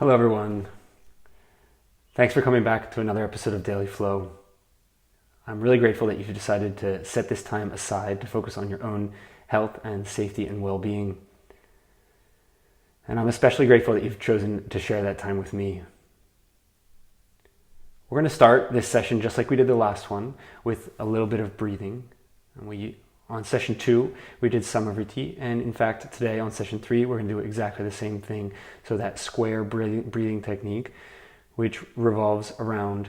Hello, everyone. Thanks for coming back to another episode of Daily Flow. I'm really grateful that you've decided to set this time aside to focus on your own health and safety and well-being. And I'm especially grateful that you've chosen to share that time with me. We're going to start this session just like we did the last one with a little bit of breathing. And on session 2, we did Samavriti, and in fact, today on session 3, we're going to do exactly the same thing. So that square breathing technique, which revolves around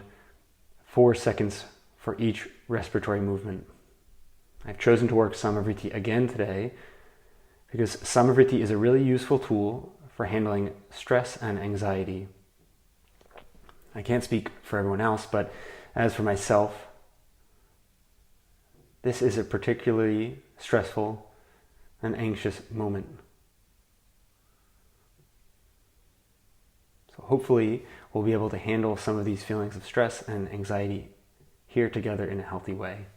4 seconds for each respiratory movement. I've chosen to work Samavriti again today because Samavriti is a really useful tool for handling stress and anxiety. I can't speak for everyone else, but as for myself, this is a particularly stressful and anxious moment. So hopefully we'll be able to handle some of these feelings of stress and anxiety here together in a healthy way.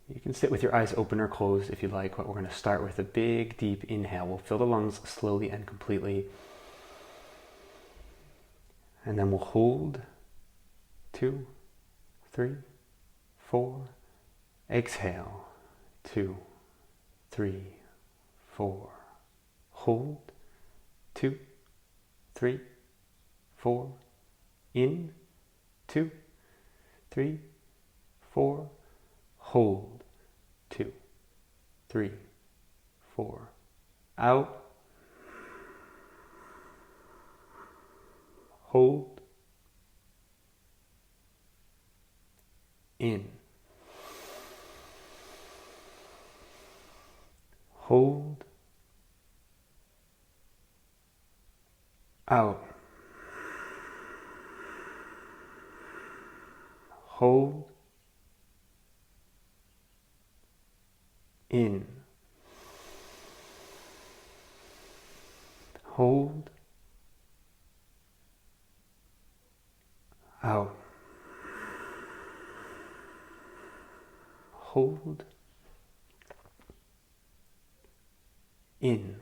You can sit with your eyes open or closed if you like, but we're going to start with a big, deep inhale. We'll fill the lungs slowly and completely. And then we'll hold 2, 3, 4. Exhale 2, 3, 4. Hold 2, 3, 4. In 2, 3, 4. Hold 2, 3, 4. Out. Hold. In. Hold. Out. Hold. In. Hold. Out. Hold. In.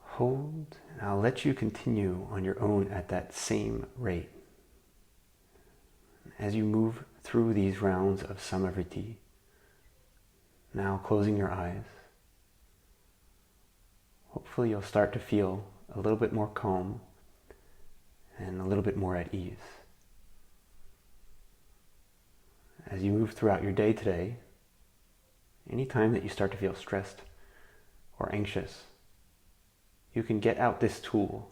Hold, and I'll let you continue on your own at that same rate. As you move through these rounds of Samavriti, now closing your eyes, hopefully you'll start to feel a little bit more calm and a little bit more at ease. As you move throughout your day today, anytime that you start to feel stressed or anxious, you can get out this tool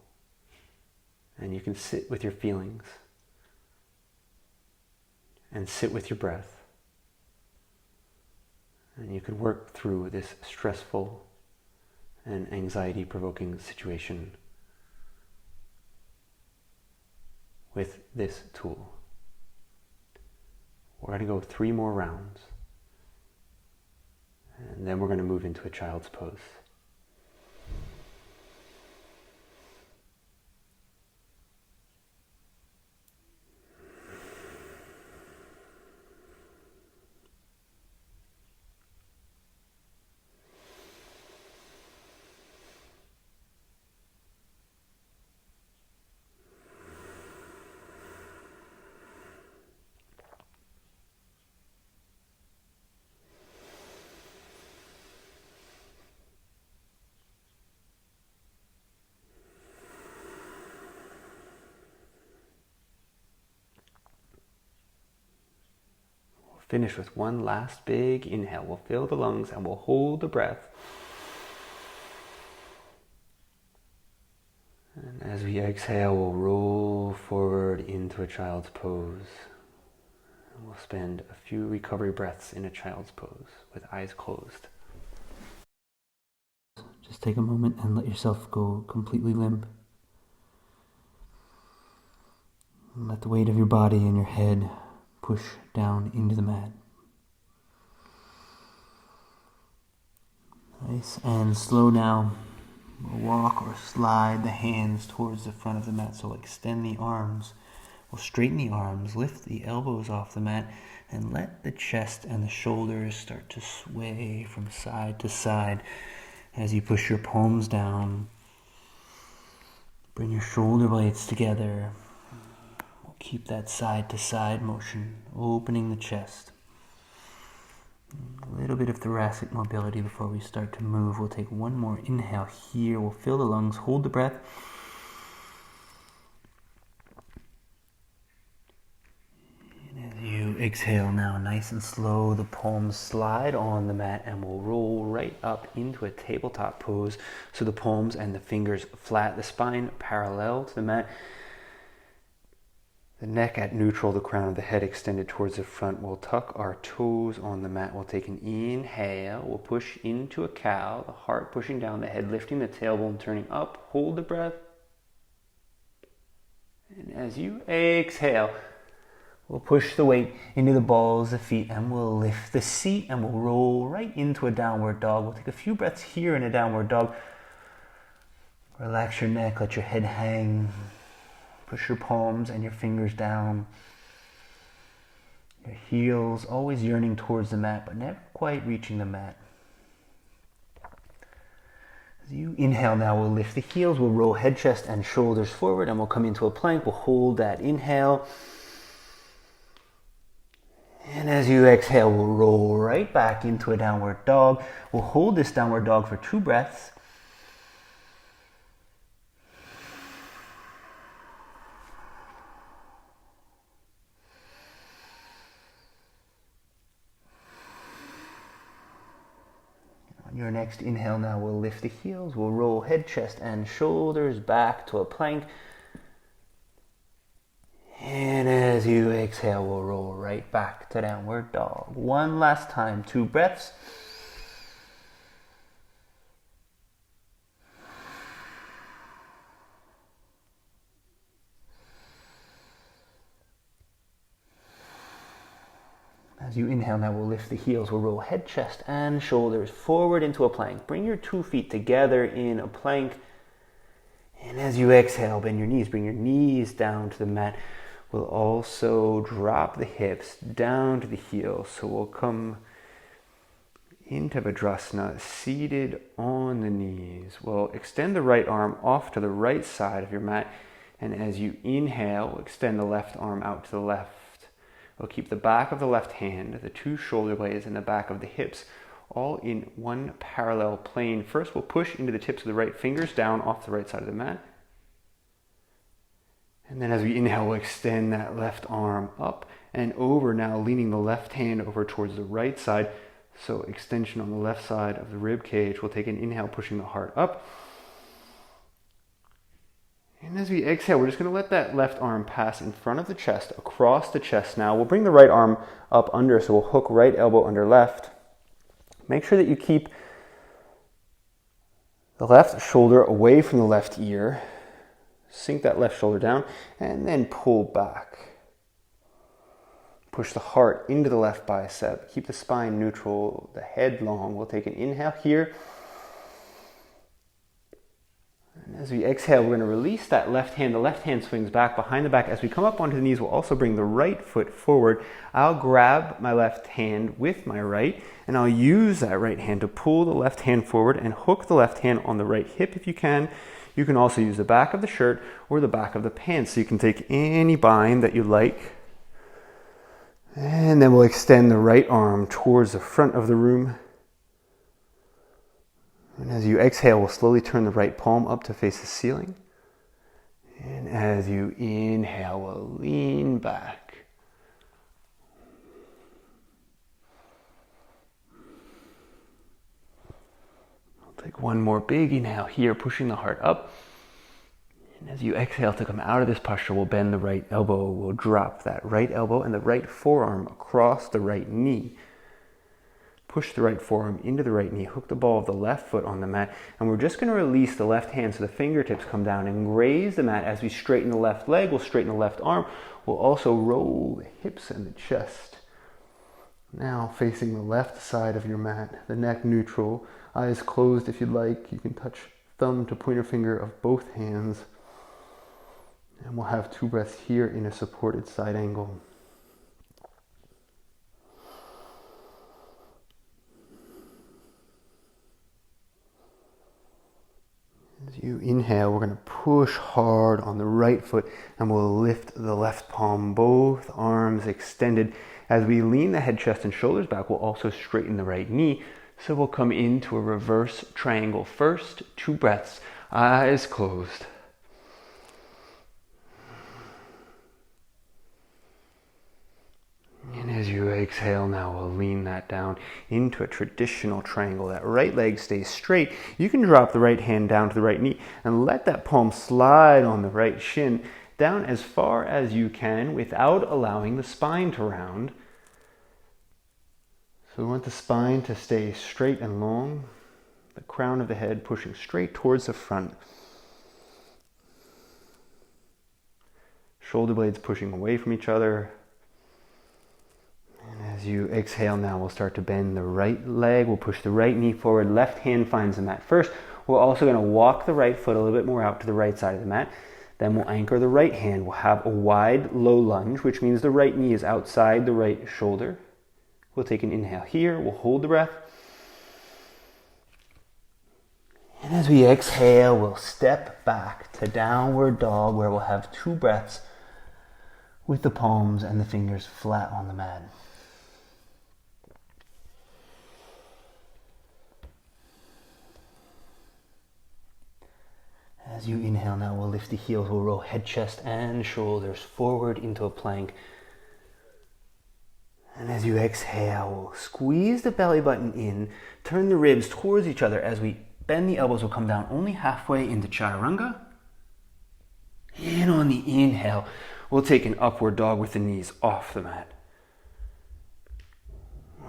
and you can sit with your feelings and sit with your breath, and you can work through this stressful and anxiety-provoking situation with this tool. We're going to go 3 more rounds, and then we're going to move into a child's pose. Finish with one last big inhale. We'll fill the lungs and we'll hold the breath. And as we exhale, we'll roll forward into a child's pose. And we'll spend a few recovery breaths in a child's pose with eyes closed. Just take a moment and let yourself go completely limp. And let the weight of your body and your head push down into the mat. Nice and slow now. We'll walk or slide the hands towards the front of the mat. So we'll extend the arms. We'll straighten the arms, lift the elbows off the mat, and let the chest and the shoulders start to sway from side to side. As you push your palms down, bring your shoulder blades together. We'll keep that side to side motion, opening the chest. A little bit of thoracic mobility before we start to move. We'll take one more inhale here. We'll fill the lungs, hold the breath. And as you exhale now, nice and slow, the palms slide on the mat and we'll roll right up into a tabletop pose. So the palms and the fingers flat, the spine parallel to the mat. The neck at neutral, the crown of the head extended towards the front. We'll tuck our toes on the mat. We'll take an inhale. We'll push into a cow, the heart pushing down, the head lifting, the tailbone turning up. Hold the breath. And as you exhale, we'll push the weight into the balls of the feet and we'll lift the seat and we'll roll right into a downward dog. We'll take a few breaths here in a downward dog. Relax your neck, let your head hang. Push your palms and your fingers down. Your heels always yearning towards the mat, but never quite reaching the mat. As you inhale now, we'll lift the heels. We'll roll head, chest, and shoulders forward, and we'll come into a plank. We'll hold that inhale. And as you exhale, we'll roll right back into a downward dog. We'll hold this downward dog for 2 breaths. On your next inhale now, we'll lift the heels, we'll roll head, chest, and shoulders back to a plank. And as you exhale, we'll roll right back to downward dog. One last time, 2 breaths. As you inhale now, we'll lift the heels. We'll roll head, chest, and shoulders forward into a plank. Bring your 2 feet together in a plank. And as you exhale, bend your knees. Bring your knees down to the mat. We'll also drop the hips down to the heels. So we'll come into Vajrasana, seated on the knees. We'll extend the right arm off to the right side of your mat. And as you inhale, extend the left arm out to the left. We'll keep the back of the left hand, the 2 shoulder blades, and the back of the hips all in one parallel plane. First, we'll push into the tips of the right fingers down off the right side of the mat. And then as we inhale, we'll extend that left arm up and over, now leaning the left hand over towards the right side. So extension on the left side of the rib cage. We'll take an inhale, pushing the heart up. And as we exhale, we're just going to let that left arm pass in front of the chest, across the chest now. We'll bring the right arm up under, so we'll hook right elbow under left. Make sure that you keep the left shoulder away from the left ear. Sink that left shoulder down, and then pull back. Push the heart into the left bicep. Keep the spine neutral, the head long. We'll take an inhale here. And as we exhale, we're going to release that left hand. The left hand swings back behind the back. As we come up onto the knees, we'll also bring the right foot forward. I'll grab my left hand with my right, and I'll use that right hand to pull the left hand forward and hook the left hand on the right hip if you can. You can also use the back of the shirt or the back of the pants. So you can take any bind that you like. And then we'll extend the right arm towards the front of the room. And as you exhale, we'll slowly turn the right palm up to face the ceiling. And as you inhale, we'll lean back. I'll take one more big inhale here, pushing the heart up. And as you exhale to come out of this posture, we'll bend the right elbow. We'll drop that right elbow and the right forearm across the right knee. Push the right forearm into the right knee, hook the ball of the left foot on the mat, and we're just going to release the left hand so the fingertips come down and graze the mat. As we straighten the left leg, we'll straighten the left arm. We'll also roll the hips and the chest. Now facing the left side of your mat, the neck neutral, eyes closed if you'd like. You can touch thumb to pointer finger of both hands. And we'll have 2 breaths here in a supported side angle. You inhale, we're going to push hard on the right foot and we'll lift the left palm, both arms extended. As we lean the head, chest, and shoulders back, we'll also straighten the right knee. So we'll come into a reverse triangle first. 2 breaths, eyes closed. And as you exhale now, we'll lean that down into a traditional triangle. That right leg stays straight. You can drop the right hand down to the right knee and let that palm slide on the right shin down as far as you can without allowing the spine to round. So we want the spine to stay straight and long, the crown of the head pushing straight towards the front. Shoulder blades pushing away from each other. And as you exhale now, we'll start to bend the right leg. We'll push the right knee forward. Left hand finds the mat first. We're also going to walk the right foot a little bit more out to the right side of the mat. Then we'll anchor the right hand. We'll have a wide, low lunge, which means the right knee is outside the right shoulder. We'll take an inhale here. We'll hold the breath. And as we exhale, we'll step back to downward dog, where we'll have 2 breaths with the palms and the fingers flat on the mat. As you inhale now, we'll lift the heels, we'll roll head, chest, and shoulders forward into a plank. And as you exhale, we'll squeeze the belly button in, turn the ribs towards each other. As we bend the elbows, we'll come down only halfway into Chaturanga. And on the inhale, we'll take an upward dog with the knees off the mat.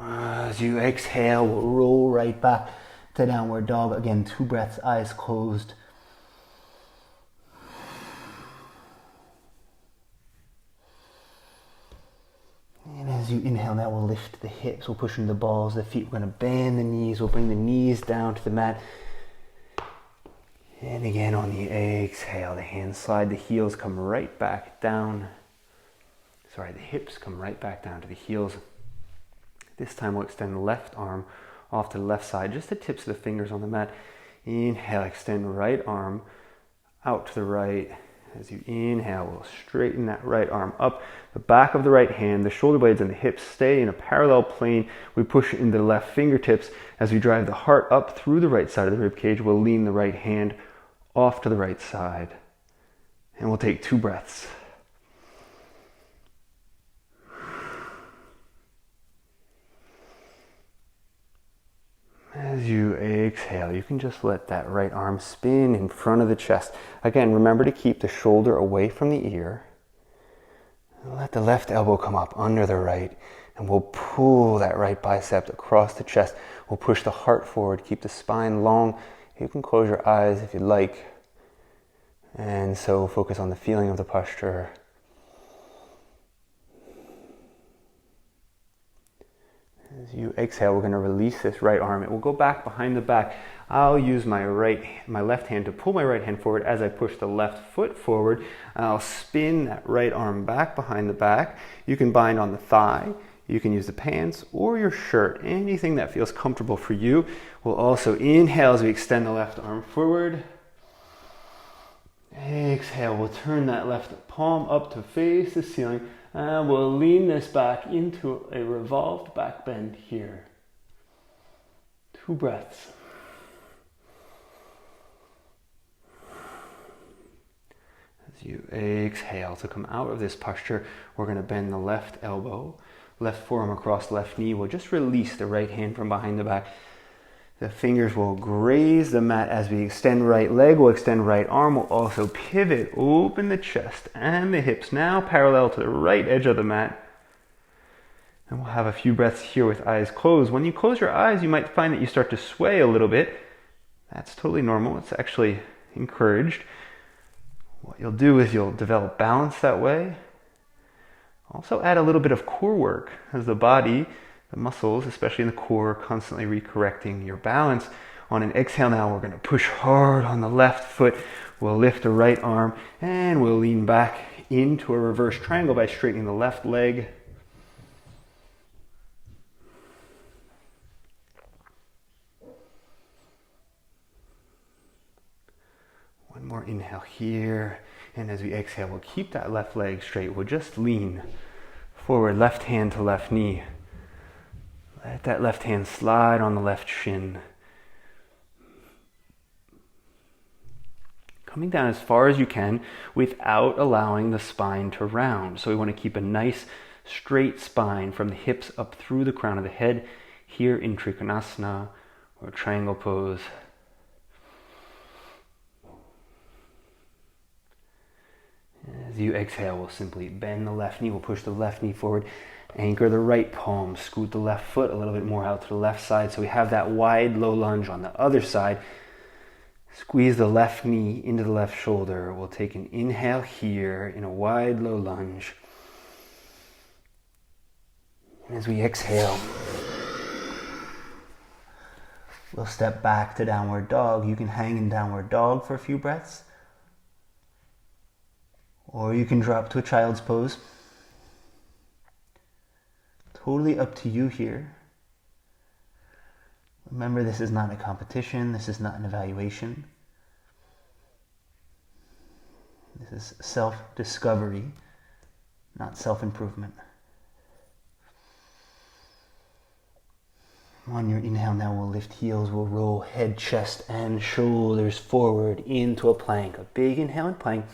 As you exhale, we'll roll right back to downward dog. Again, 2 breaths, eyes closed. And as you inhale now, we'll lift the hips, we'll push into the balls, the feet, we're going to bend the knees, we'll bring the knees down to the mat. And again, on the exhale, the hands slide, the heels come right back down. The hips come right back down to the heels. This time we'll extend the left arm off to the left side, just the tips of the fingers on the mat. Inhale, extend right arm out to the right. As you inhale, we'll straighten that right arm up. The back of the right hand, the shoulder blades and the hips stay in a parallel plane. We push into the left fingertips. As we drive the heart up through the right side of the rib cage, we'll lean the right hand off to the right side. And we'll take 2 breaths. As you exhale, you can just let that right arm spin in front of the chest. Again, remember to keep the shoulder away from the ear. Let the left elbow come up under the right, and we'll pull that right bicep across the chest. We'll push the heart forward, keep the spine long. You can close your eyes if you'd like. And so focus on the feeling of the posture. As you exhale, we're going to release this right arm. It will go back behind the back. I'll use my left hand to pull my right hand forward as I push the left foot forward. I'll spin that right arm back behind the back. You can bind on the thigh. You can use the pants or your shirt, anything that feels comfortable for you. We'll also inhale as we extend the left arm forward. Exhale, we'll turn that left palm up to face the ceiling. And we'll lean this back into a revolved back bend here. 2 breaths. As you exhale to come out of this posture, we're going to bend the left elbow, left forearm across left knee. We'll just release the right hand from behind the back. The fingers will graze the mat as we extend right leg. We'll extend right arm. We'll also pivot, open the chest and the hips, now parallel to the right edge of the mat. And we'll have a few breaths here with eyes closed. When you close your eyes, you might find that you start to sway a little bit. That's totally normal. It's actually encouraged. What you'll do is you'll develop balance that way. Also add a little bit of core work as the body, the muscles, especially in the core, constantly recorrecting your balance. On an exhale now, we're going to push hard on the left foot. We'll lift the right arm and we'll lean back into a reverse triangle by straightening the left leg. more inhale here. And as we exhale, we'll keep that left leg straight. We'll just lean forward, left hand to left knee. Let that left hand slide on the left shin. Coming down as far as you can without allowing the spine to round. So we want to keep a nice straight spine from the hips up through the crown of the head here in Trikonasana or triangle pose. As you exhale, we'll simply bend the left knee. We'll push the left knee forward. Anchor the right palm. Scoot the left foot a little bit more out to the left side so we have that wide low lunge on the other side. Squeeze the left knee into the left shoulder. We'll take an inhale here in a wide low lunge. And as we exhale, we'll step back to downward dog. You can hang in downward dog for a few breaths. Or you can drop to a child's pose. Totally up to you here. Remember, this is not a competition. This is not an evaluation. This is self-discovery, not self-improvement. On your inhale now, we'll lift heels. We'll roll head, chest, and shoulders forward into a plank. A big inhale in plank.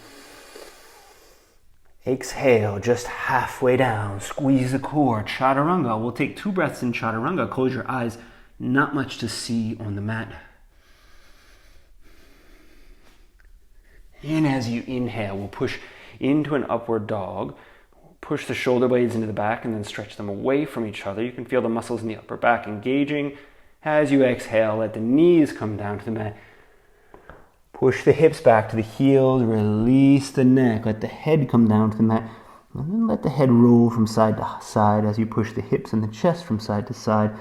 Exhale, just halfway down. Squeeze the core. Chaturanga. We'll take 2 breaths in Chaturanga. Close your eyes. Not much to see on the mat. And as you inhale, we'll push into an upward dog. Push the shoulder blades into the back and then stretch them away from each other. You can feel the muscles in the upper back engaging. As you exhale, let the knees come down to the mat. Push the hips back to the heels. Release the neck. Let the head come down to the mat. And then let the head roll from side to side as you push the hips and the chest from side to side.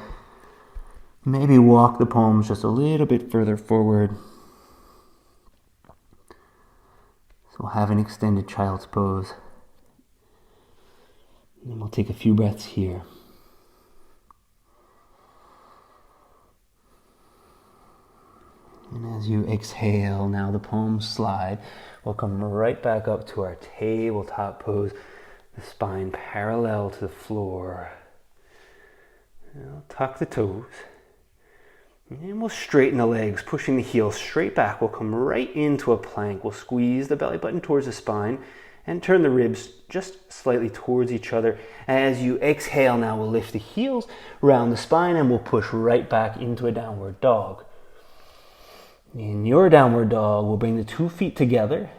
Maybe walk the palms just a little bit further forward. So we'll have an extended child's pose. And then we'll take a few breaths here. And as you exhale, now the palms slide. We'll come right back up to our tabletop pose. The spine parallel to the floor. We'll tuck the toes. And we'll straighten the legs, pushing the heels straight back. We'll come right into a plank. We'll squeeze the belly button towards the spine and turn the ribs just slightly towards each other. As you exhale now, we'll lift the heels around the spine and we'll push right back into a downward dog. In your downward dog, we'll bring the 2 feet together.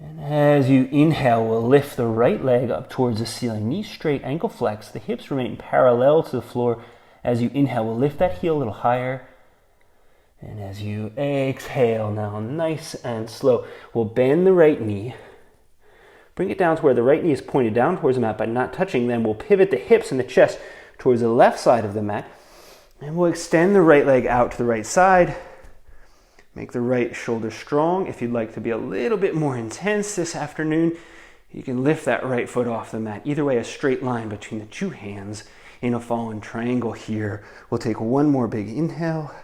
And as you inhale, we'll lift the right leg up towards the ceiling. Knees straight, ankle flex. The hips remain parallel to the floor. As you inhale, we'll lift that heel a little higher. And as you exhale now, nice and slow, we'll bend the right knee. Bring it down to where the right knee is pointed down towards the mat but not touching. Then we'll pivot the hips and the chest towards the left side of the mat. And we'll extend the right leg out to the right side. Make the right shoulder strong. If you'd like to be a little bit more intense this afternoon, you can lift that right foot off the mat. Either way, a straight line between the 2 hands in a fallen triangle here. We'll take 1 more big inhale.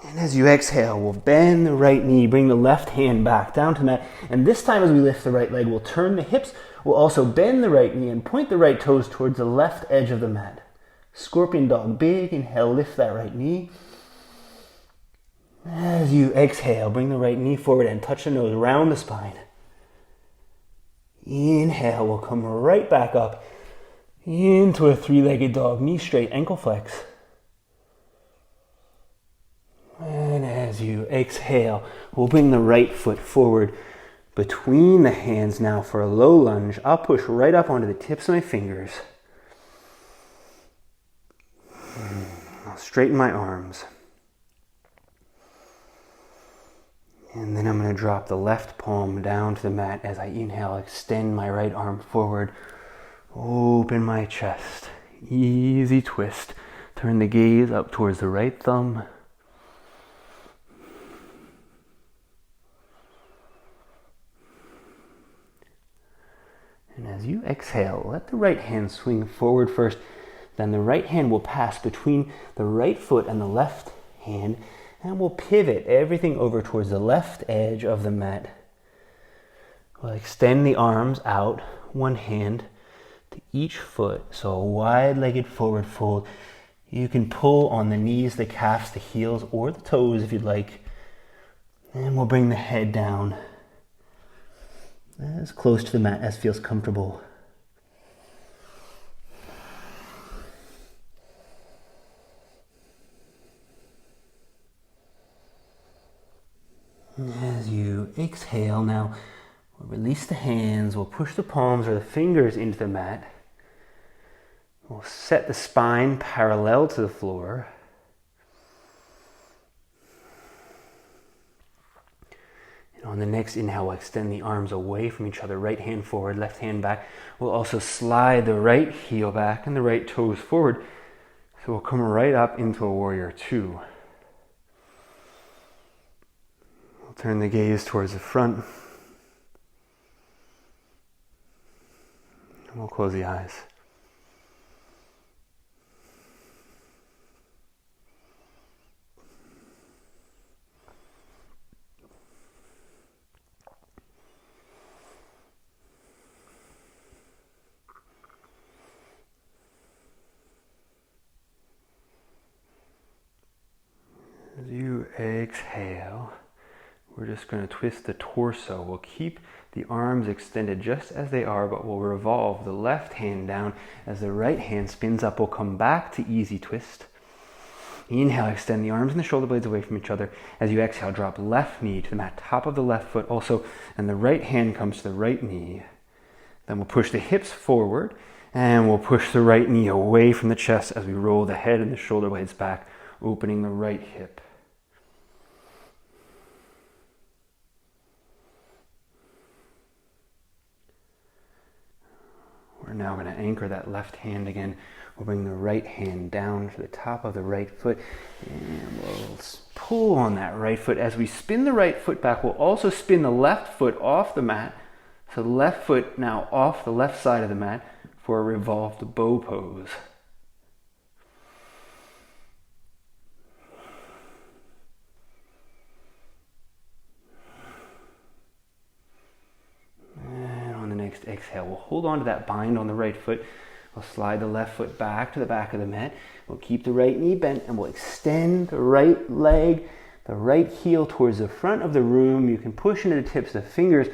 And as you exhale, we'll bend the right knee, bring the left hand back down to the mat. And this time as we lift the right leg, we'll turn the hips. We'll also bend the right knee and point the right toes towards the left edge of the mat. Scorpion dog, big inhale, lift that right knee. As you exhale, bring the right knee forward and touch the nose around the spine. Inhale, we'll come right back up into a 3-legged dog, knee straight, ankle flex. And as you exhale, we'll bring the right foot forward between the hands now for a low lunge. I'll push right up onto the tips of my fingers. I'll straighten my arms. And then I'm going to drop the left palm down to the mat as I inhale, extend my right arm forward. Open my chest. Easy twist. Turn the gaze up towards the right thumb. And as you exhale, let the right hand swing forward first. Then the right hand will pass between the right foot and the left hand And we'll pivot everything over towards the left edge of the mat. We'll extend the arms out, one hand to each foot. So a wide-legged forward fold. You can pull on the knees, the calves, the heels, or the toes if you'd like. And we'll bring the head down as close to the mat as feels comfortable. As you exhale now, we'll release the hands, we'll push the palms or the fingers into the mat. We'll set the spine parallel to the floor. And on the next inhale, we'll extend the arms away from each other, right hand forward, left hand back. We'll also slide the right heel back and the right toes forward. So we'll come right up into a warrior two. Turn the gaze towards the front. And we'll close the eyes. As you exhale, we're just going to twist the torso. We'll keep the arms extended just as they are, but we'll revolve the left hand down. As the right hand spins up, we'll come back to easy twist. Inhale, extend the arms and the shoulder blades away from each other. As you exhale, drop left knee to the mat, top of the left foot also, and the right hand comes to the right knee. Then we'll push the hips forward, and we'll push the right knee away from the chest as we roll the head and the shoulder blades back, opening the right hip. We're now going to anchor that left hand again. We'll bring the right hand down to the top of the right foot, and we'll pull on that right foot. As we spin the right foot back, we'll also spin the left foot off the mat. So the left foot now off the left side of the mat for a revolved bow pose. Exhale, we'll hold on to that bind on the right foot. We'll slide the left foot back to the back of the mat. We'll keep the right knee bent and we'll extend the right leg, the right heel towards the front of the room. You can push into the tips of the fingers.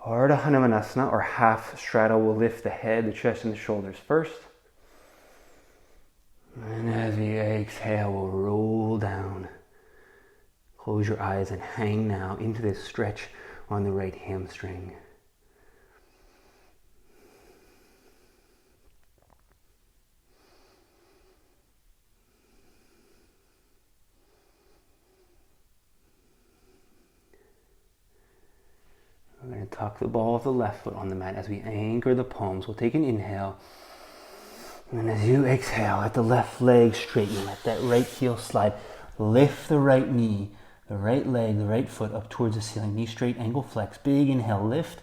Ardha Hanumanasana, or half straddle. Will lift the head, the chest, and the shoulders first. And as we exhale, we'll roll down. Close your eyes and hang now into this stretch on the right hamstring. We're going to tuck the ball of the left foot on the mat as we anchor the palms. We'll take an inhale. And as you exhale, let the left leg straighten. Let that right heel slide. Lift the right knee, the right leg, the right foot up towards the ceiling. Knee straight, ankle flex. Big inhale, lift.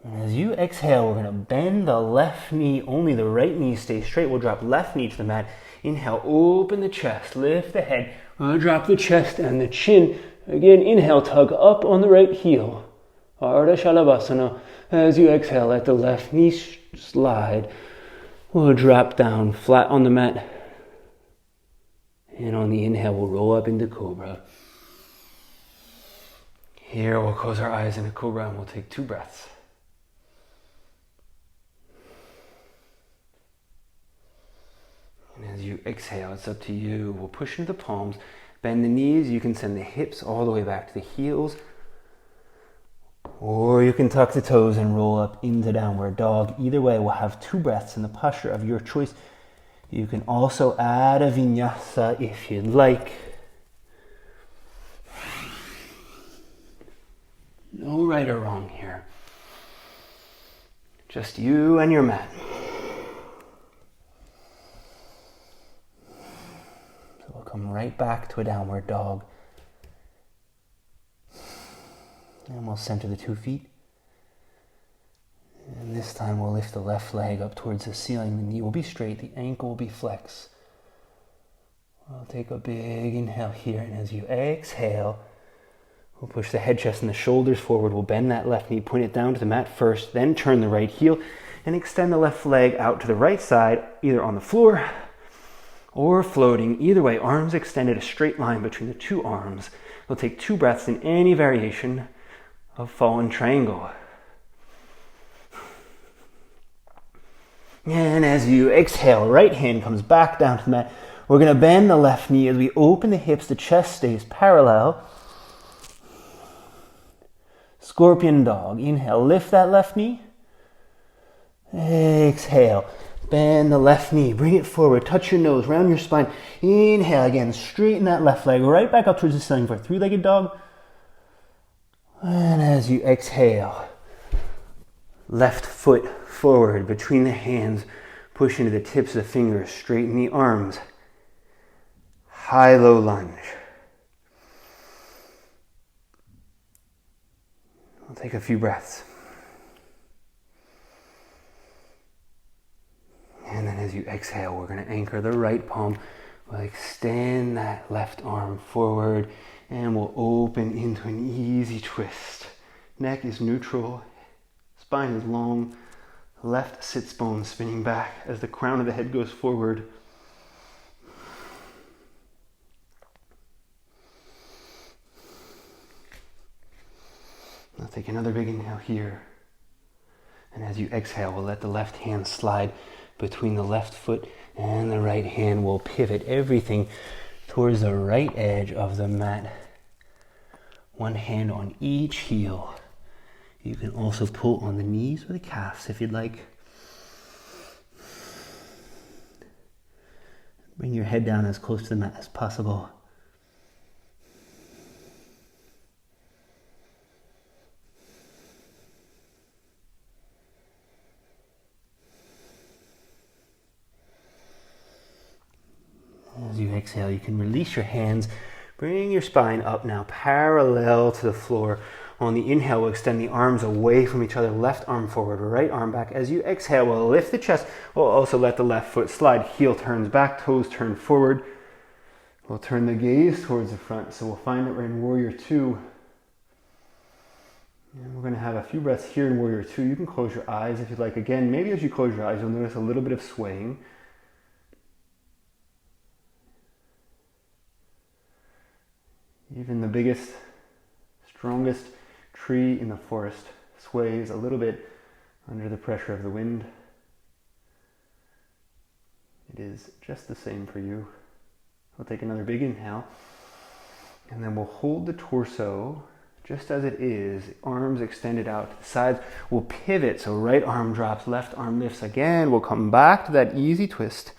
And as you exhale, we're going to bend the left knee. Only the right knee stays straight. We'll drop left knee to the mat. Inhale, open the chest, lift the head. We'll drop the chest and the chin. Again, inhale, tug up on the right heel. Ardha Shalabhasana. As you exhale, let the left knee slide. We'll drop down flat on the mat. And on the inhale, we'll roll up into Cobra. Here, we'll close our eyes in a Cobra and we'll take 2 breaths. And as you exhale, it's up to you. We'll push into the palms. Bend the knees. You can send the hips all the way back to the heels. Or you can tuck the toes and roll up into downward dog. Either way, we'll have 2 breaths in the posture of your choice. You can also add a vinyasa if you'd like. No right or wrong here. Just you and your mat. So we'll come right back to a downward dog. And we'll center the 2 feet. And this time we'll lift the left leg up towards the ceiling. The knee will be straight, the ankle will be flexed. We'll take a big inhale here, and as you exhale, we'll push the head, chest, and the shoulders forward. We'll bend that left knee, point it down to the mat first, then turn the right heel, and extend the left leg out to the right side, either on the floor or floating. Either way, arms extended, a straight line between the two arms. We'll take 2 breaths in any variation of fallen triangle. And as you exhale, right hand comes back down to the mat. We're going to bend the left knee as we open the hips, the chest stays parallel. Scorpion dog. Inhale, lift that left knee. Exhale, bend the left knee, bring it forward, touch your nose, round your spine. Inhale again, straighten that left leg right back up towards the ceiling for a 3-legged dog. And as you exhale, left foot forward between the hands, push into the tips of the fingers, straighten the arms. High-low lunge. We'll take a few breaths. And then as you exhale, we're going to anchor the right palm. We'll extend that left arm forward and we'll open into an easy twist. Neck is neutral, spine is long, left sits bone spinning back as the crown of the head goes forward. I'll take another big inhale here. And as you exhale, we'll let the left hand slide between the left foot and the right hand. Will pivot everything towards the right edge of the mat. One hand on each heel. You can also pull on the knees or the calves if you'd like. Bring your head down as close to the mat as possible. As you exhale, you can release your hands. Bring your spine up now, parallel to the floor. On the inhale, we'll extend the arms away from each other. Left arm forward, right arm back. As you exhale, we'll lift the chest. We'll also let the left foot slide. Heel turns back, toes turn forward. We'll turn the gaze towards the front. So we'll find that we're in Warrior Two. And we're going to have a few breaths here in Warrior Two. You can close your eyes if you'd like. Again, maybe as you close your eyes, you'll notice a little bit of swaying. Even the biggest, strongest tree in the forest sways a little bit under the pressure of the wind. It is just the same for you. We'll take another big inhale, and then we'll hold the torso just as it is, arms extended out to the sides. We'll pivot, so right arm drops, left arm lifts again. We'll come back to that easy twist.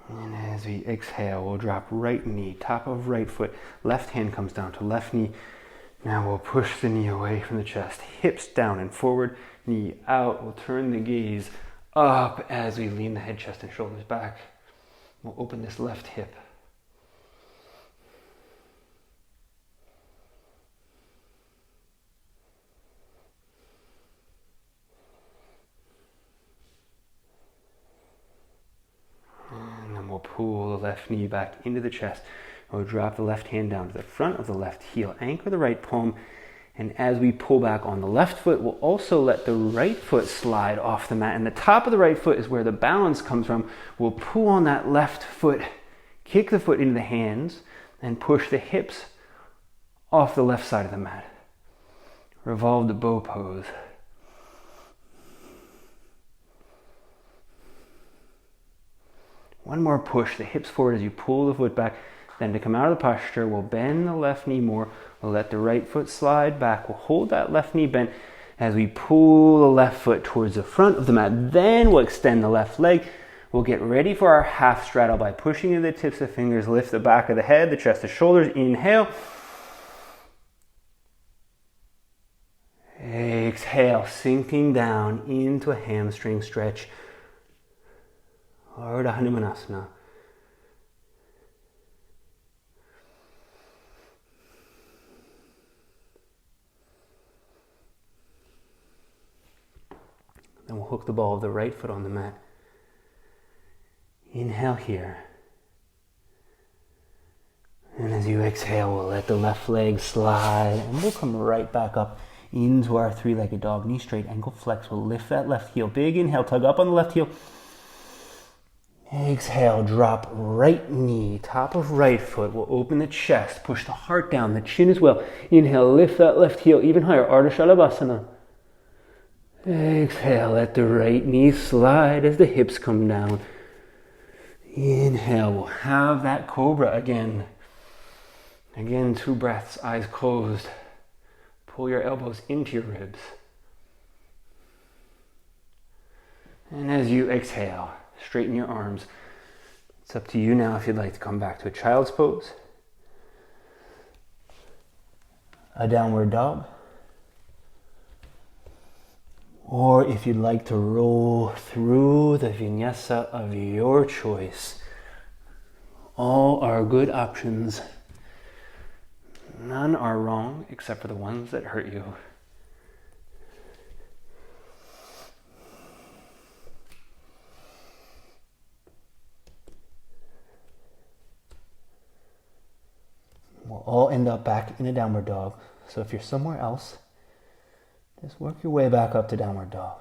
And as we exhale, we'll drop right knee, top of right foot, left hand comes down to left knee. Now we'll push the knee away from the chest, hips down and forward, knee out. We'll turn the gaze up as we lean the head, chest, and shoulders back. We'll open this left hip. And then we'll pull the left knee back into the chest. We'll drop the left hand down to the front of the left heel. Anchor the right palm. And as we pull back on the left foot, we'll also let the right foot slide off the mat. And the top of the right foot is where the balance comes from. We'll pull on that left foot, kick the foot into the hands, and push the hips off the left side of the mat. Revolve the bow pose. One more push, the hips forward as you pull the foot back. Then to come out of the posture, we'll bend the left knee more. We'll let the right foot slide back. We'll hold that left knee bent as we pull the left foot towards the front of the mat. Then we'll extend the left leg. We'll get ready for our half straddle by pushing into the tips of the fingers. Lift the back of the head, the chest, the shoulders. Inhale. Exhale, sinking down into a hamstring stretch. Ardha Hanumanasana. hook the ball of the right foot on the mat. Inhale here. And as you exhale, we'll let the left leg slide and we'll come right back up into our three-legged dog. Knee straight, ankle flex. We'll lift that left heel. Big inhale, tug up on the left heel. Exhale, drop right knee, top of right foot. We'll open the chest, push the heart down, the chin as well. Inhale, lift that left heel even higher, Ardha Shalabhasana. Exhale, let the right knee slide as the hips come down. Inhale, we'll have that cobra again. Again, 2 breaths, eyes closed. Pull your elbows into your ribs. And as you exhale, straighten your arms. It's up to you now if you'd like to come back to a child's pose, a downward dog, or if you'd like to roll through the vinyasa of your choice. All are good options. None are wrong except for the ones that hurt you. We'll all end up back in a downward dog. So if you're somewhere else, just work your way back up to downward dog.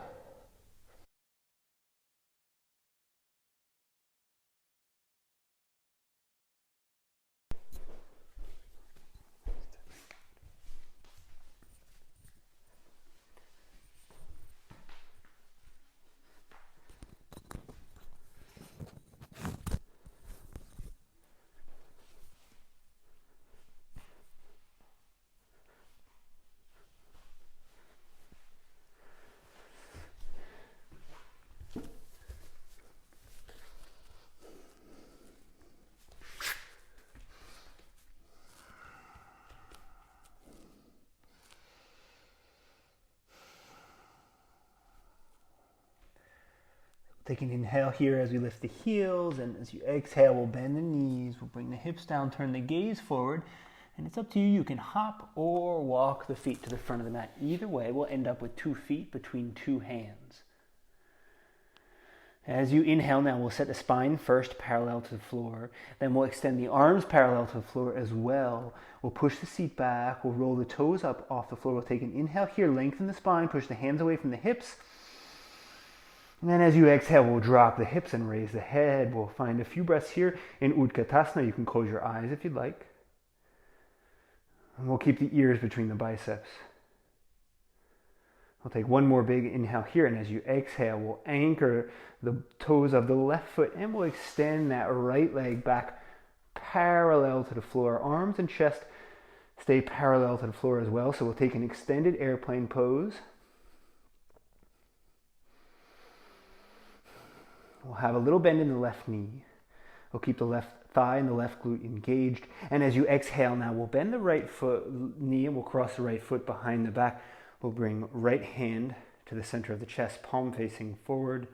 Take an inhale here as we lift the heels, and as you exhale, we'll bend the knees, we'll bring the hips down, turn the gaze forward, and it's up to you. You can hop or walk the feet to the front of the mat. Either way, we'll end up with 2 feet between 2 hands. As you inhale now, we'll set the spine first parallel to the floor, then we'll extend the arms parallel to the floor as well. We'll push the seat back, we'll roll the toes up off the floor. We'll take an inhale here, lengthen the spine, push the hands away from the hips. And then as you exhale, we'll drop the hips and raise the head. We'll find a few breaths here in Utkatasana. You can close your eyes if you'd like. And we'll keep the ears between the biceps. We'll take one more big inhale here, and as you exhale, we'll anchor the toes of the left foot, and we'll extend that right leg back parallel to the floor. Arms and chest stay parallel to the floor as well. So we'll take an extended airplane pose. We'll have a little bend in the left knee. We'll keep the left thigh and the left glute engaged. And as you exhale now, we'll bend the right knee and we'll cross the right foot behind the back. We'll bring right hand to the center of the chest, palm facing forward.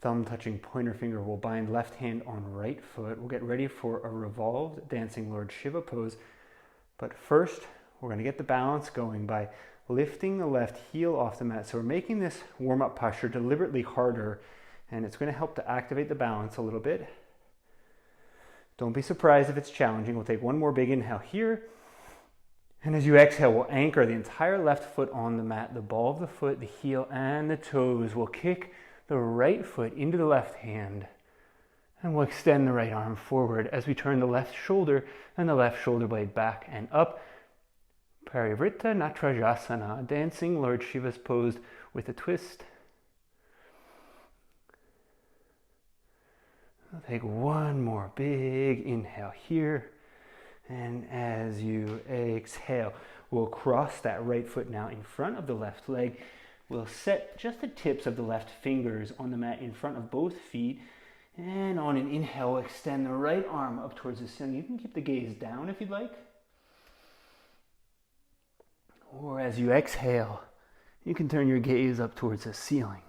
Thumb touching pointer finger. We'll bind left hand on right foot. We'll get ready for a revolved dancing Lord Shiva pose. But first, we're going to get the balance going by lifting the left heel off the mat. So we're making this warm-up posture deliberately harder, and it's going to help to activate the balance a little bit. Don't be surprised if it's challenging. We'll take one more big inhale here. And as you exhale, we'll anchor the entire left foot on the mat, the ball of the foot, the heel, and the toes. We'll kick the right foot into the left hand, and we'll extend the right arm forward as we turn the left shoulder and the left shoulder blade back and up. Parivritta Natrajasana, dancing Lord Shiva's pose with a twist. I'll take one more big inhale here. And as you exhale, we'll cross that right foot now in front of the left leg. We'll set just the tips of the left fingers on the mat in front of both feet. And on an inhale, extend the right arm up towards the ceiling. You can keep the gaze down if you'd like. Or as you exhale, you can turn your gaze up towards the ceiling.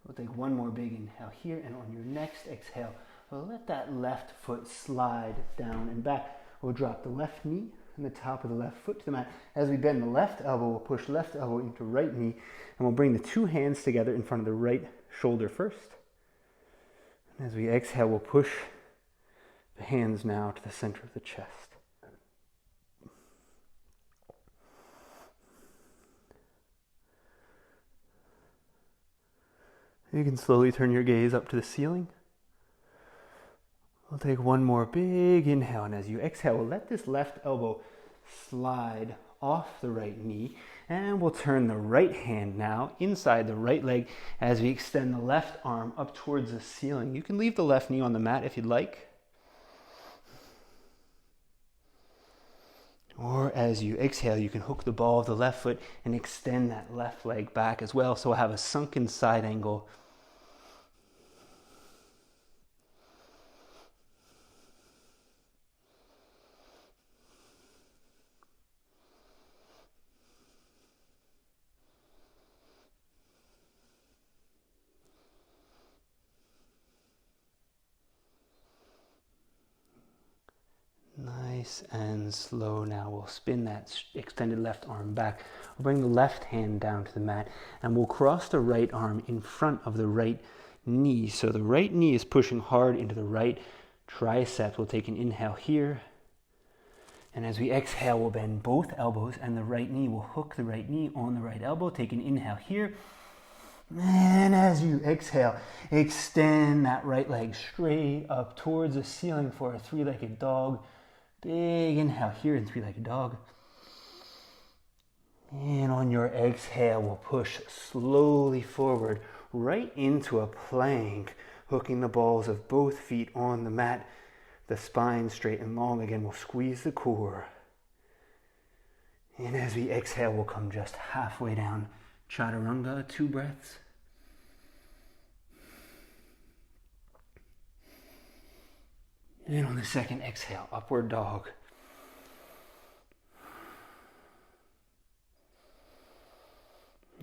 We'll take one more big inhale here, and on your next exhale, We'll let that left foot slide down and back. We'll drop the left knee and the top of the left foot to the mat. As we bend the left elbow, we'll push left elbow into right knee, and we'll bring the two hands together in front of the right shoulder first. And as we exhale, we'll push the hands now to the center of the chest. You can slowly turn your gaze up to the ceiling. We'll take one more big inhale, and as you exhale, we'll let this left elbow slide off the right knee, and we'll turn the right hand now inside the right leg as we extend the left arm up towards the ceiling. You can leave the left knee on the mat if you'd like. Or as you exhale, you can hook the ball of the left foot and extend that left leg back as well, so we'll have a sunken side angle. Nice and slow now. We'll spin that extended left arm back. We'll bring the left hand down to the mat, and we'll cross the right arm in front of the right knee. So the right knee is pushing hard into the right tricep. We'll take an inhale here. And as we exhale, we'll bend both elbows, and the right knee will hook the right knee on the right elbow. Take an inhale here. And as you exhale, extend that right leg straight up towards the ceiling for a three-legged dog. Big inhale here in three-legged dog. And on your exhale, we'll push slowly forward right into a plank, hooking the balls of both feet on the mat, the spine straight and long. Again, we'll squeeze the core. And as we exhale, we'll come just halfway down. Chaturanga, 2 breaths. And on the second exhale, upward dog.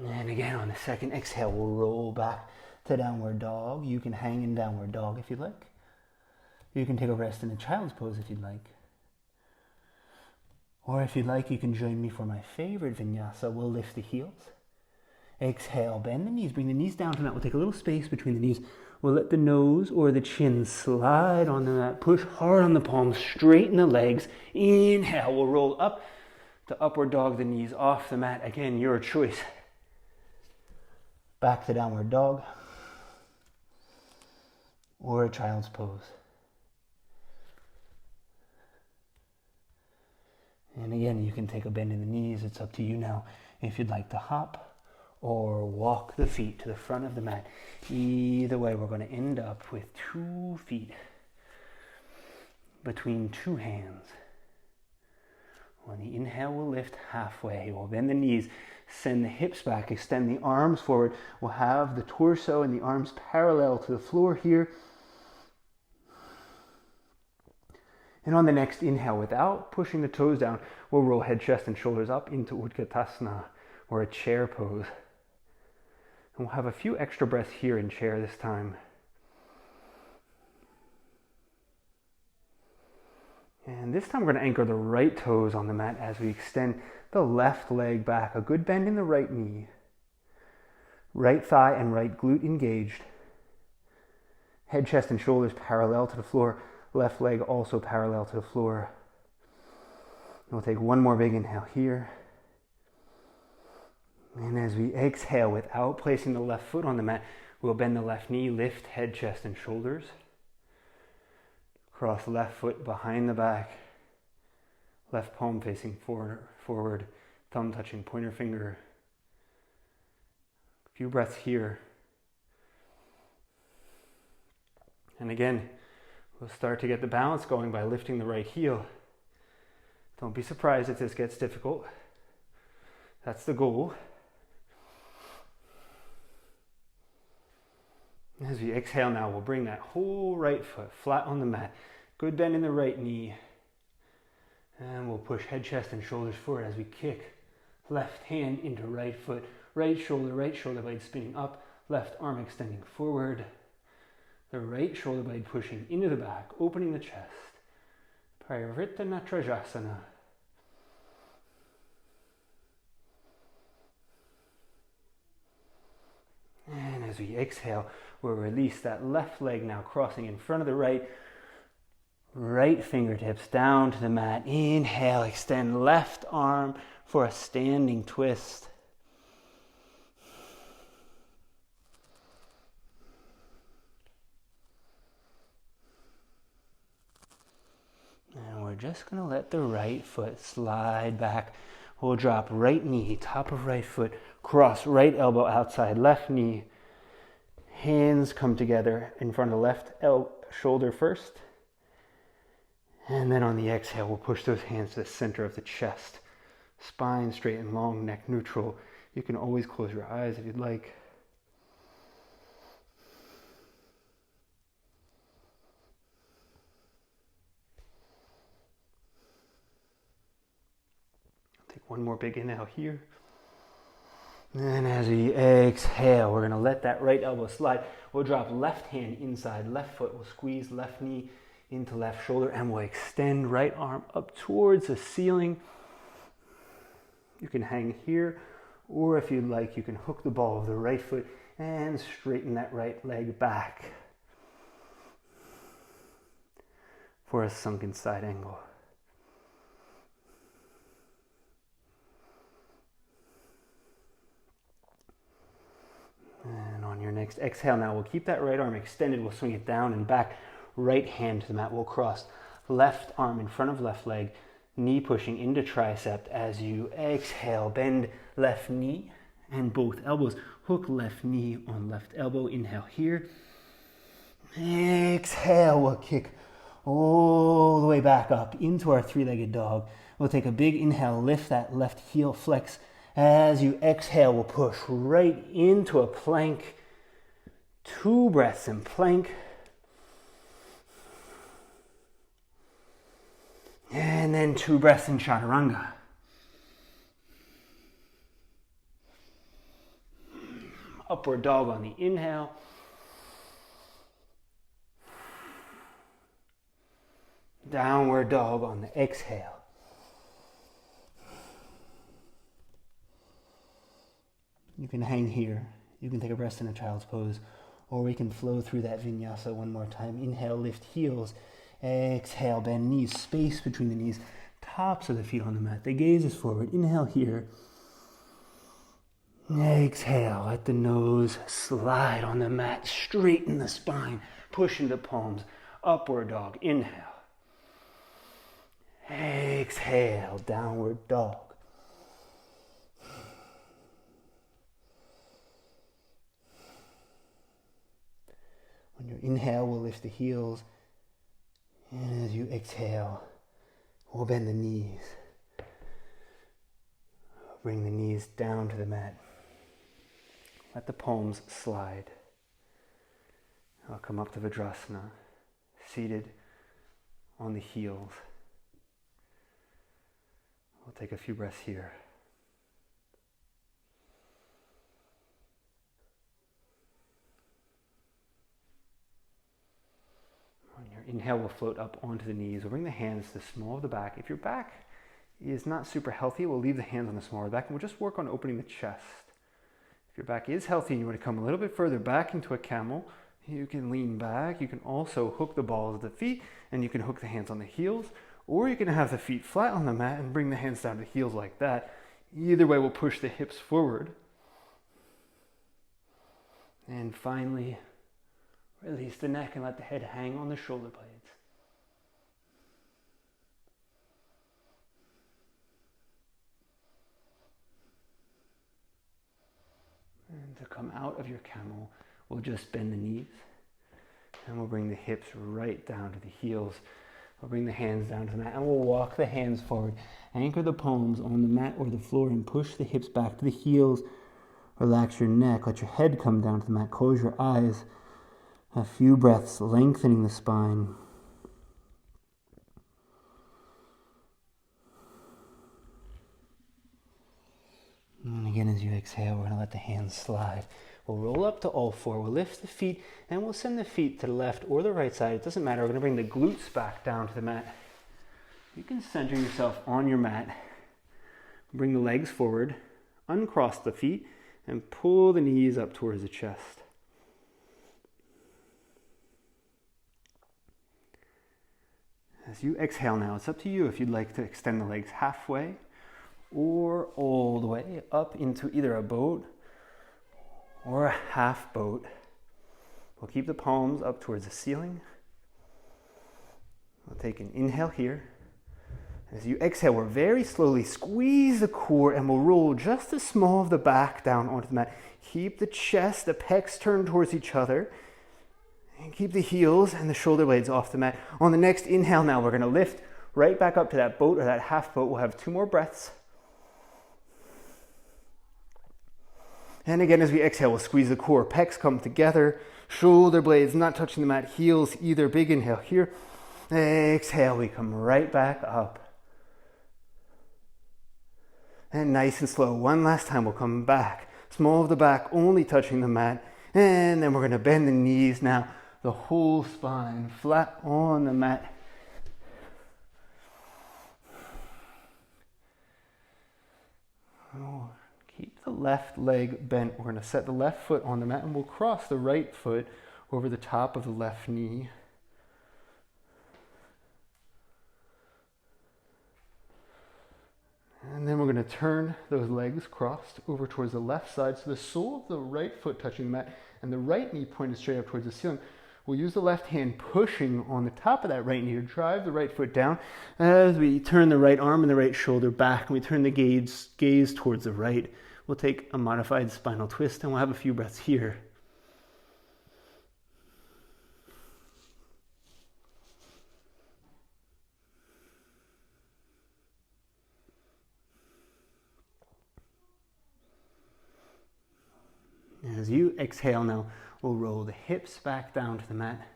And again, on the second exhale, we'll roll back to downward dog. You can hang in downward dog if you'd like. You can take a rest in a child's pose if you'd like. Or if you'd like, you can join me for my favorite vinyasa. We'll lift the heels. Exhale, bend the knees, bring the knees down to the mat. We'll take a little space between the knees. We'll let the nose or the chin slide on the mat. Push hard on the palms, straighten the legs. Inhale, we'll roll up to upward dog, the knees off the mat. Again, your choice. Back to downward dog. Or a child's pose. And again, you can take a bend in the knees. It's up to you now if you'd like to hop or walk the feet to the front of the mat. Either way, we're going to end up with 2 feet between 2 hands. On the inhale, we'll lift halfway. We'll bend the knees, send the hips back, extend the arms forward. We'll have the torso and the arms parallel to the floor here. And on the next inhale, without pushing the toes down, we'll roll head, chest, and shoulders up into Utkatasana, or a chair pose. And we'll have a few extra breaths here in chair this time. And this time we're going to anchor the right toes on the mat as we extend the left leg back. A good bend in the right knee. Right thigh and right glute engaged. Head, chest, and shoulders parallel to the floor. Left leg also parallel to the floor. And we'll take one more big inhale here. And as we exhale, without placing the left foot on the mat, we'll bend the left knee, lift head, chest, and shoulders. Cross left foot behind the back. Left palm facing forward, thumb touching pointer finger. A few breaths here. And again, we'll start to get the balance going by lifting the right heel. Don't be surprised if this gets difficult. That's the goal. As we exhale now, we'll bring that whole right foot flat on the mat. Good bend in the right knee. And we'll push head, chest, and shoulders forward as we kick left hand into right foot. Right shoulder blade spinning up. Left arm extending forward. The right shoulder blade pushing into the back, opening the chest. Parivrtta Natrajasana. And as we exhale, we'll release that left leg now crossing in front of the right. Right fingertips down to the mat. Inhale, extend left arm for a standing twist. And we're just going to let the right foot slide back. We'll drop right knee, top of right foot, cross right elbow outside left knee. Hands come together in front of the left shoulder first. And then on the exhale, we'll push those hands to the center of the chest. Spine straight and long, neck neutral. You can always close your eyes if you'd like. Take one more big inhale here. And as we exhale, we're going to let that right elbow slide. We'll drop left hand inside left foot. We'll squeeze left knee into left shoulder, and we'll extend right arm up towards the ceiling. You can hang here, or if you'd like, you can hook the ball of the right foot and straighten that right leg back for a sunken side angle. And on your next exhale now, we'll keep that right arm extended. We'll swing it down and back. Right hand to the mat. We'll cross left arm in front of left leg. Knee pushing into tricep as you exhale. Bend left knee and both elbows. Hook left knee on left elbow. Inhale here. Exhale. We'll kick all the way back up into our three-legged dog. We'll take a big inhale. Lift that left heel. Flex. As you exhale, we'll push right into a plank. 2 breaths in plank. And then 2 breaths in chaturanga. Upward dog on the inhale. Downward dog on the exhale. You can hang here. You can take a rest in a child's pose. Or we can flow through that vinyasa one more time. Inhale, lift heels. Exhale, bend knees. Space between the knees. Tops of the feet on the mat. The gaze is forward. Inhale here. Exhale, let the nose slide on the mat. Straighten the spine. Push into palms. Upward dog. Inhale. Exhale, downward dog. On your inhale, we'll lift the heels. And as you exhale, we'll bend the knees. Bring the knees down to the mat. Let the palms slide. I'll come up to Vajrasana, seated on the heels. We'll take a few breaths here. On your inhale, we'll float up onto the knees. We'll bring the hands to the small of the back. If your back is not super healthy, we'll leave the hands on the small of the back and we'll just work on opening the chest. If your back is healthy and you want to come a little bit further back into a camel, you can lean back. You can also hook the balls of the feet and you can hook the hands on the heels, or you can have the feet flat on the mat and bring the hands down to the heels like that. Either way, we'll push the hips forward. And finally, release the neck and let the head hang on the shoulder blades. And to come out of your camel, we'll just bend the knees and we'll bring the hips right down to the heels. We'll bring the hands down to the mat and we'll walk the hands forward. Anchor the palms on the mat or the floor and push the hips back to the heels. Relax your neck. Let your head come down to the mat. Close your eyes. A few breaths, lengthening the spine. And again, as you exhale, we're going to let the hands slide. We'll roll up to all four. We'll lift the feet and we'll send the feet to the left or the right side. It doesn't matter. We're going to bring the glutes back down to the mat. You can center yourself on your mat. Bring the legs forward, uncross the feet, and pull the knees up towards the chest. As you exhale now, it's up to you if you'd like to extend the legs halfway or all the way up into either a boat or a half boat. We'll keep the palms up towards the ceiling. We'll take an inhale here. As you exhale, we'll very slowly squeeze the core and we'll roll just the small of the back down onto the mat. Keep the chest, the pecs turned towards each other. And keep the heels and the shoulder blades off the mat. On the next inhale now, we're going to lift right back up to that boat or that half boat. We'll have 2 more breaths. And again, as we exhale, we'll squeeze the core. Pecs come together. Shoulder blades not touching the mat. Heels either. Big inhale here. Exhale, we come right back up. And nice and slow. One last time, we'll come back. Small of the back, only touching the mat. And then we're going to bend the knees now. The whole spine flat on the mat. Oh, keep the left leg bent. We're going to set the left foot on the mat and we'll cross the right foot over the top of the left knee. And then we're going to turn those legs crossed over towards the left side. So the sole of the right foot touching the mat and the right knee pointed straight up towards the ceiling. We'll use the left hand pushing on the top of that right knee to drive the right foot down as we turn the right arm and the right shoulder back and we turn the gaze towards the right. We'll take a modified spinal twist and we'll have a few breaths here. As you exhale now, we'll roll the hips back down to the mat.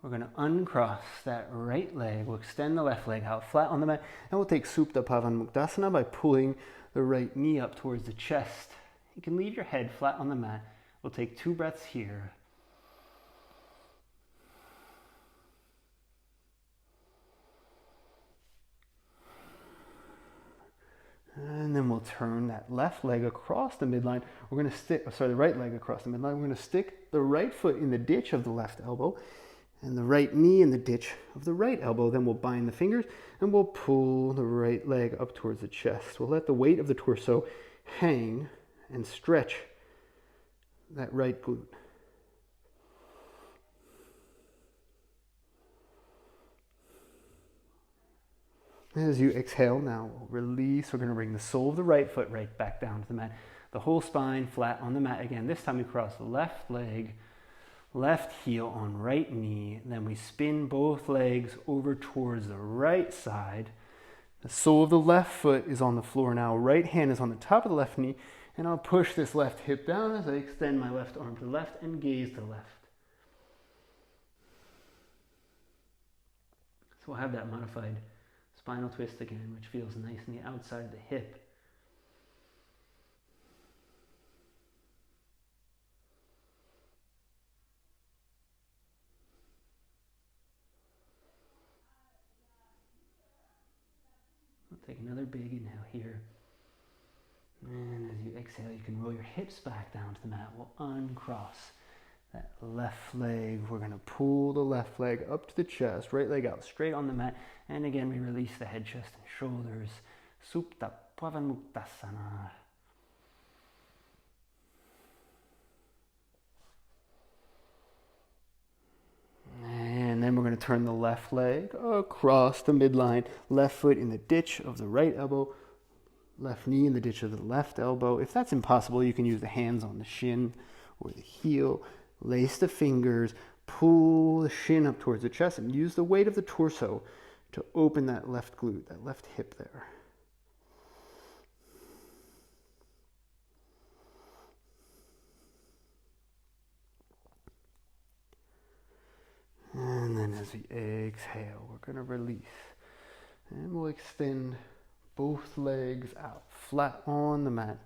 We're going to uncross that right leg. We'll extend the left leg out flat on the mat. And we'll take Supta Pavanmuktasana by pulling the right knee up towards the chest. You can leave your head flat on the mat. We'll take 2 breaths here. And then we'll turn that left leg across the midline. We're going to the right leg across the midline. We're going to stick the right foot in the ditch of the left elbow and the right knee in the ditch of the right elbow. Then we'll bind the fingers and we'll pull the right leg up towards the chest. We'll let the weight of the torso hang and stretch that right glute. As you exhale now, we'll release. We're going to bring the sole of the right foot right back down to the mat. The whole spine flat on the mat again. This time we cross the left leg, left heel on right knee. Then we spin both legs over towards the right side. The sole of the left foot is on the floor now. Right hand is on the top of the left knee. And I'll push this left hip down as I extend my left arm to the left and gaze to the left. So we'll have that modified spinal twist again, which feels nice on the outside of the hip. We'll take another big inhale here. And as you exhale, you can roll your hips back down to the mat. We'll uncross that left leg. We're going to pull the left leg up to the chest, right leg out straight on the mat. And again, we release the head, chest, and shoulders. Supta Pavanmuktasana. And then we're going to turn the left leg across the midline. Left foot in the ditch of the right elbow. Left knee in the ditch of the left elbow. If that's impossible, you can use the hands on the shin or the heel. Lace the fingers, pull the shin up towards the chest, and use the weight of the torso to open that left glute, that left hip there. And then as we exhale, we're going to release. And we'll extend both legs out, flat on the mat.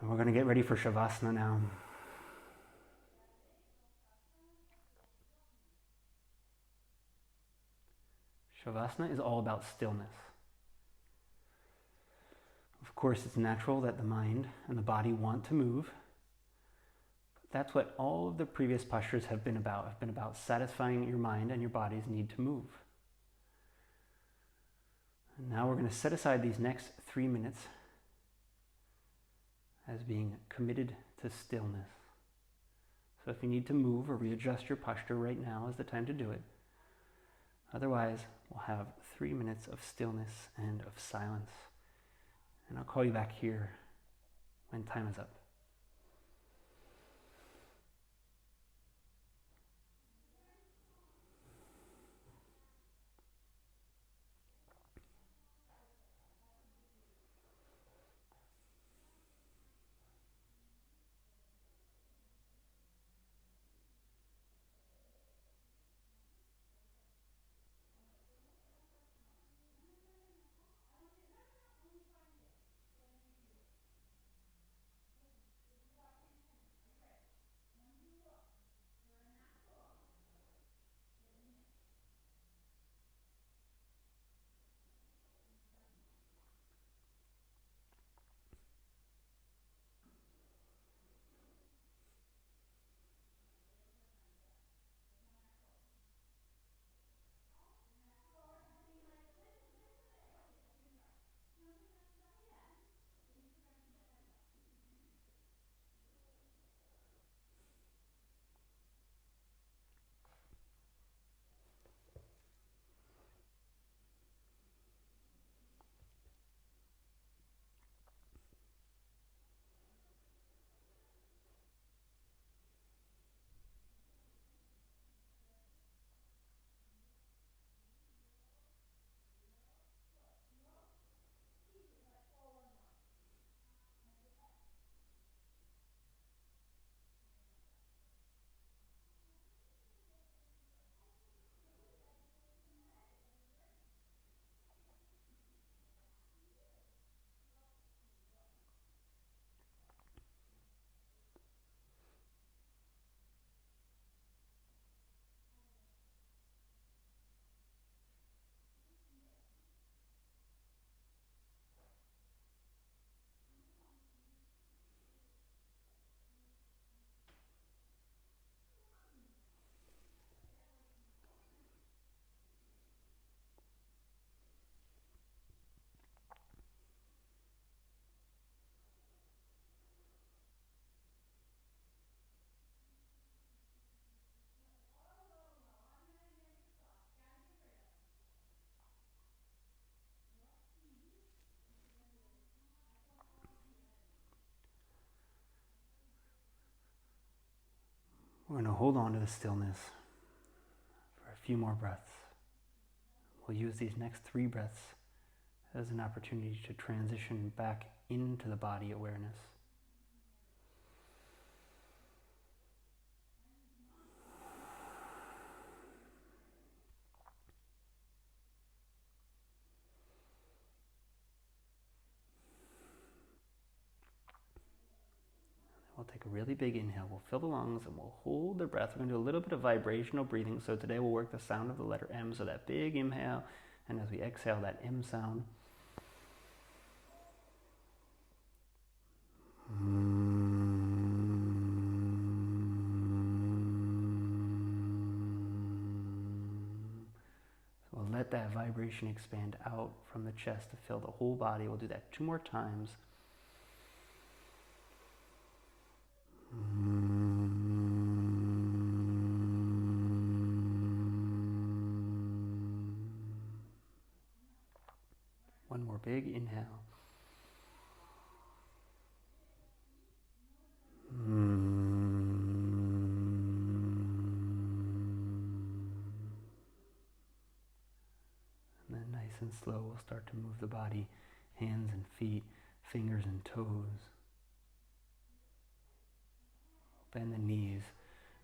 And we're going to get ready for Shavasana now. Shavasana is all about stillness. Of course, it's natural that the mind and the body want to move. But that's what all of the previous postures have been about satisfying your mind and your body's need to move. And now we're going to set aside these next 3 minutes as being committed to stillness. So if you need to move or readjust your posture right now is the time to do it. Otherwise, we'll have 3 minutes of stillness and of silence. And I'll call you back here when time is up. We're going to hold on to the stillness for a few more breaths. We'll use these next 3 breaths as an opportunity to transition back into the body awareness. We'll take a really big inhale. We'll fill the lungs and we'll hold the breath. We're going to do a little bit of vibrational breathing. So today we'll work the sound of the letter M. So that big inhale, and as we exhale, that M sound. So we'll let that vibration expand out from the chest to fill the whole body. We'll do that 2 more times. One more big inhale. And then nice and slow, we'll start to move the body, hands and feet, fingers and toes. Bend the knees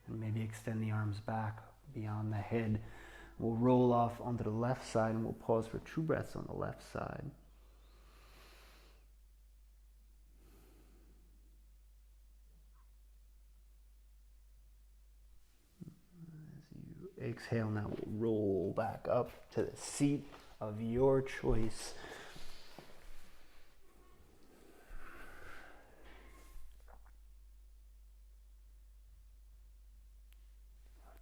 and maybe extend the arms back beyond the head. We'll roll off onto the left side and we'll pause for 2 breaths on the left side. exhale, now we'll roll back up to the seat of your choice.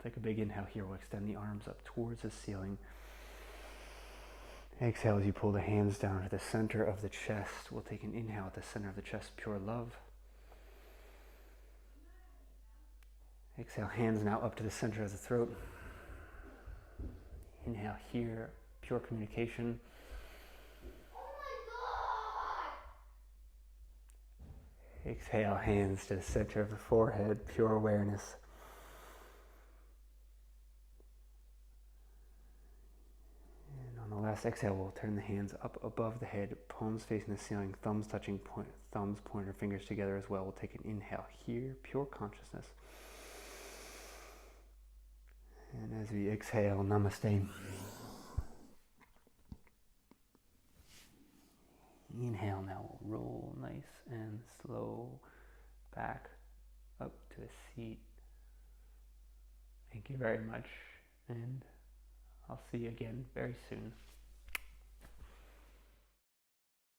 Take a big inhale here. We'll extend the arms up towards the ceiling. Exhale as you pull the hands down to the center of the chest. We'll take an inhale at the center of the chest, pure love. Exhale, hands now up to the center of the throat. Inhale here, pure communication. Exhale, hands to the center of the forehead, pure awareness. And on the last exhale, we'll turn the hands up above the head, palms facing the ceiling, thumbs touching thumbs, pointer fingers together as well. We'll take an inhale here, pure consciousness. And as we exhale, namaste. Inhale, now we'll roll nice and slow back up to a seat. Thank you very much, and I'll see you again very soon.